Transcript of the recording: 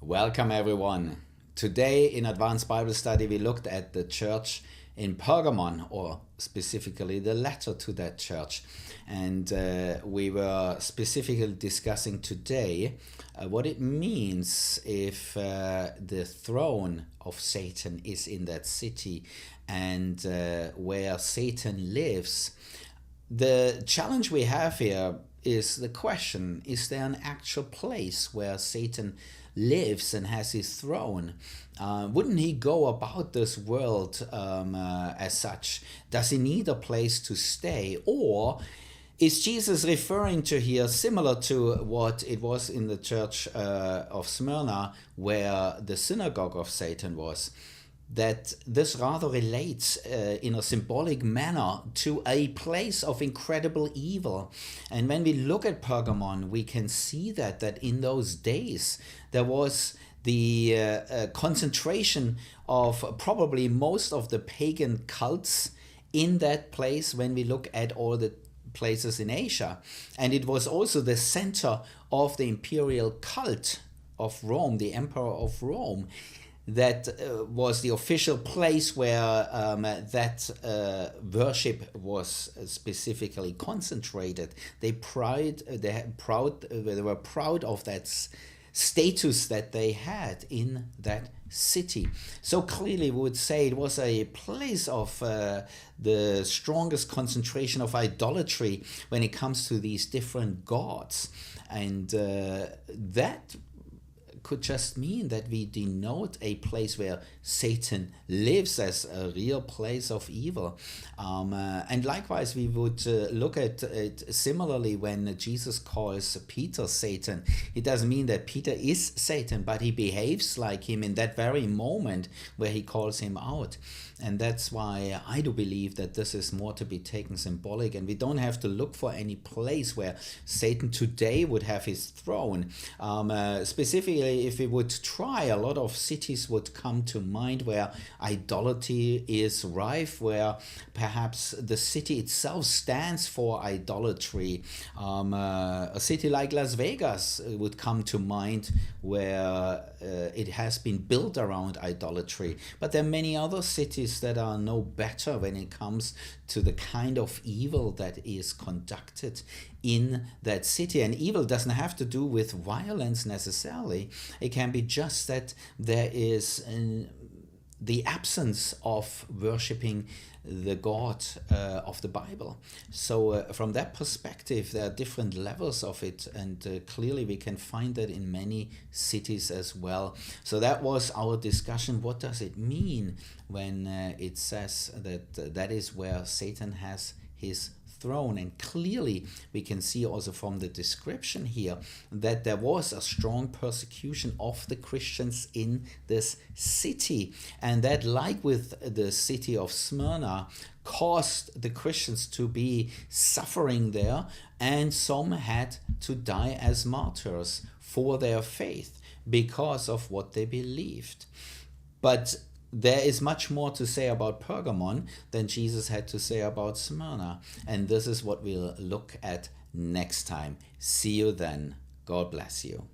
Welcome everyone. Today in Advanced Bible Study we looked at the church in Pergamum, or specifically the letter to that church. And we were specifically discussing today what it means if the throne of Satan is in that city and where Satan lives. The challenge we have here is the question, is there an actual place where Satan lives and has his throne? Wouldn't he go about this world as such? Does he need a place to stay? Or is Jesus referring to here similar to what it was in the church of Smyrna, where the synagogue of Satan was? That this rather relates in a symbolic manner to a place of incredible evil. And when we look at Pergamum, we can see that in those days there was the concentration of probably most of the pagan cults in that place when we look at all the places in Asia. And it was also the center of the imperial cult of Rome, the Emperor of Rome. That was the official place where that worship was specifically concentrated. They were proud of that status that they had in that city. So clearly we would say it was a place of the strongest concentration of idolatry when it comes to these different gods. And that could just mean that we denote a place where Satan lives as a real place of evil. And likewise, we would look at it similarly when Jesus calls Peter Satan. It doesn't mean that Peter is Satan, but he behaves like him in that very moment where he calls him out. And that's why I do believe that this is more to be taken symbolic, and we don't have to look for any place where Satan today would have his throne. Specifically, if we would try, a lot of cities would come to mind where idolatry is rife, where perhaps the city itself stands for idolatry. A city like Las Vegas would come to mind where it has been built around idolatry. But there are many other cities that are no better when it comes to the kind of evil that is conducted in that city. And evil doesn't have to do with violence necessarily. It can be just that there is the absence of worshipping the God of the Bible. So from that perspective, there are different levels of it, and clearly we can find that in many cities as well. So that was our discussion. What does it mean when it says that that is where Satan has his throne? And clearly we can see also from the description here that there was a strong persecution of the Christians in this city, and that, like with the city of Smyrna, caused the Christians to be suffering there, and some had to die as martyrs for their faith because of what they believed. But there is much more to say about Pergamum than Jesus had to say about Smyrna. And this is what we'll look at next time. See you then. God bless you.